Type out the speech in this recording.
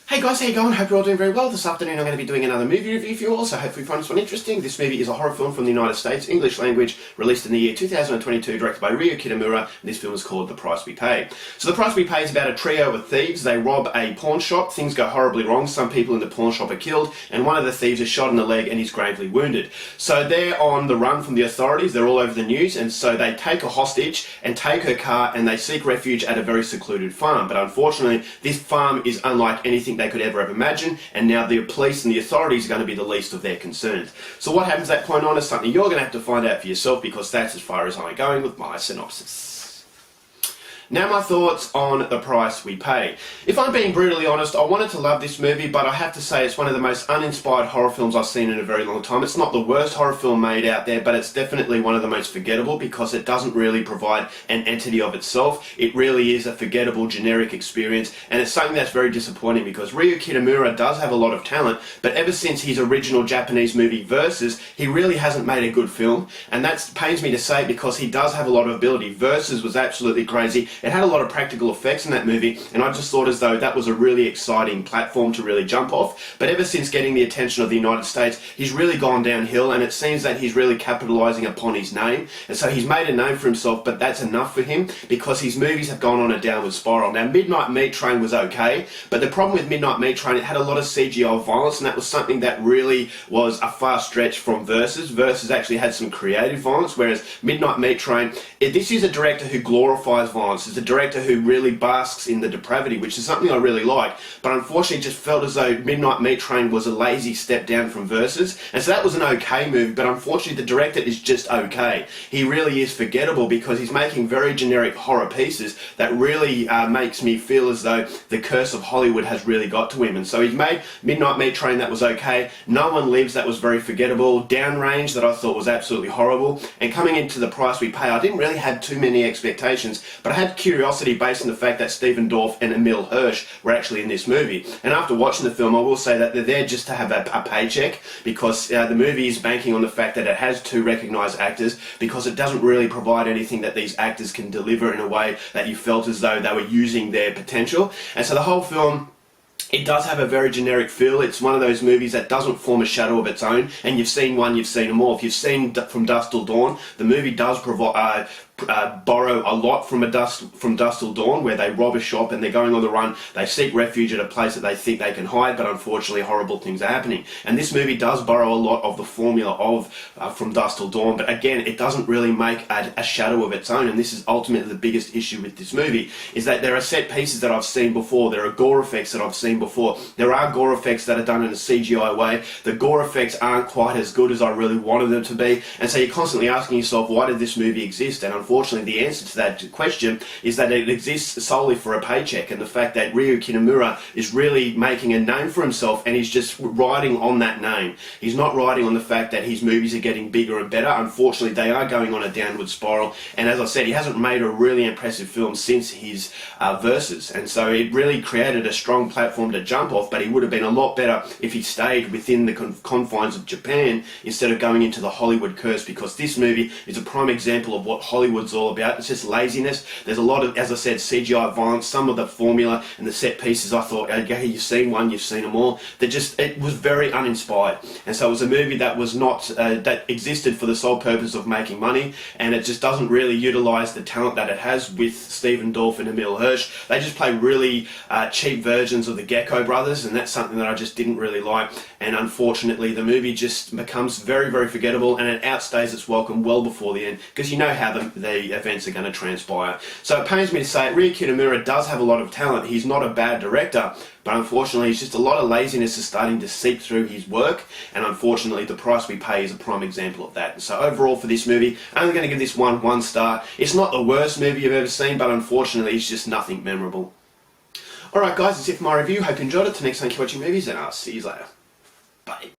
Hey guys, how you going? Hope you're all doing very well. This afternoon I'm going to be doing another movie review for you all, so hopefully you find this one interesting. This movie is a horror film from the United States, English language, released in the year 2022, directed by Ryo Kitamura, and this film is called The Price We Pay. So The Price We Pay is about a trio of thieves. They rob a pawn shop, things go horribly wrong, some people in the pawn shop are killed, and one of the thieves is shot in the leg and is gravely wounded. So they're on the run from the authorities, they're all over the news, and so they take a hostage and take her car and they seek refuge at a very secluded farm. But unfortunately, this farm is unlike anything they could ever have imagined, and now the police and the authorities are going to be the least of their concerns. So what happens at that point on is something you're going to have to find out for yourself, because that's as far as I'm going with my synopsis. Now my thoughts on The Price We Pay. If I'm being brutally honest, I wanted to love this movie, but I have to say it's one of the most uninspired horror films I've seen in a very long time. It's not the worst horror film made out there, but it's definitely one of the most forgettable because it doesn't really provide an entity of itself. It really is a forgettable, generic experience, and it's something that's very disappointing because Ryo Kitamura does have a lot of talent, but ever since his original Japanese movie Versus, he really hasn't made a good film, and that pains me to say because he does have a lot of ability. Versus was absolutely crazy. It had a lot of practical effects in that movie, and I just thought as though that was a really exciting platform to really jump off. But ever since getting the attention of the United States, he's really gone downhill, and it seems that he's really capitalizing upon his name. And so he's made a name for himself, but that's enough for him because his movies have gone on a downward spiral. Now, Midnight Meat Train was okay, but the problem with Midnight Meat Train, it had a lot of CGI violence, and that was something that really was a far stretch from Versus. Versus actually had some creative violence, whereas Midnight Meat Train, this is a director who glorifies violence. It's a director who really basks in the depravity, which is something I really like, but unfortunately just felt as though Midnight Meat Train was a lazy step down from Versus, and so that was an okay movie, but unfortunately the director is just okay. He really is forgettable because he's making very generic horror pieces that really makes me feel as though the curse of Hollywood has really got to him. And so he's made Midnight Meat Train that was okay, No One Lives that was very forgettable, Downrange that I thought was absolutely horrible, and coming into The Price We Pay I didn't really have too many expectations, but I had curiosity based on the fact that Stephen Dorff and Emile Hirsch were actually in this movie. And after watching the film, I will say that they're there just to have a paycheck, because the movie is banking on the fact that it has two recognised actors, because it doesn't really provide anything that these actors can deliver in a way that you felt as though they were using their potential. And so the whole film, it does have a very generic feel. It's one of those movies that doesn't form a shadow of its own, and you've seen one, you've seen them all. If you've seen From Dusk Till Dawn, the movie does provide borrow a lot from From Dusk Till Dawn, where they rob a shop and they're going on the run. They seek refuge at a place that they think they can hide, but unfortunately horrible things are happening. And this movie does borrow a lot of the formula of From Dusk Till Dawn, but again, it doesn't really make a shadow of its own. And this is ultimately the biggest issue with this movie, is that there are set pieces that I've seen before, there are gore effects that I've seen before, there are gore effects that are done in a CGI way. The gore effects aren't quite as good as I really wanted them to be, and so you're constantly asking yourself, why did this movie exist? And unfortunately the answer to that question is that it exists solely for a paycheck, and the fact that Ryo Kitamura is really making a name for himself, and he's just riding on that name. He's not riding on the fact that his movies are getting bigger and better. Unfortunately they are going on a downward spiral, and as I said, he hasn't made a really impressive film since his Versus, and so it really created a strong platform to jump off, but he would have been a lot better if he stayed within the confines of Japan instead of going into the Hollywood curse, because this movie is a prime example of what Hollywood's all about. It's just laziness. There's a lot of, as I said, CGI violence. Some of the formula and the set pieces, I thought, okay, you've seen one, you've seen them all. It was very uninspired, and so it was a movie that was not that existed for the sole purpose of making money, and it just doesn't really utilise the talent that it has with Stephen Dorff and Emile Hirsch. They just play really cheap versions of the Gecko Brothers, and that's something that I just didn't really like. And unfortunately the movie just becomes very, very forgettable, and it outstays its welcome well before the end, because you know how the events are going to transpire. So it pains me to say it, Ryo Kitamura does have a lot of talent. He's not a bad director, but unfortunately it's just a lot of laziness is starting to seep through his work, and unfortunately The Price We Pay is a prime example of that. And so overall for this movie, I'm only going to give this one star. It's not the worst movie you've ever seen, but unfortunately it's just nothing memorable. Alright guys, that's it for my review. Hope you enjoyed it. Till next time, keep watching movies, and I'll see you later. Bye.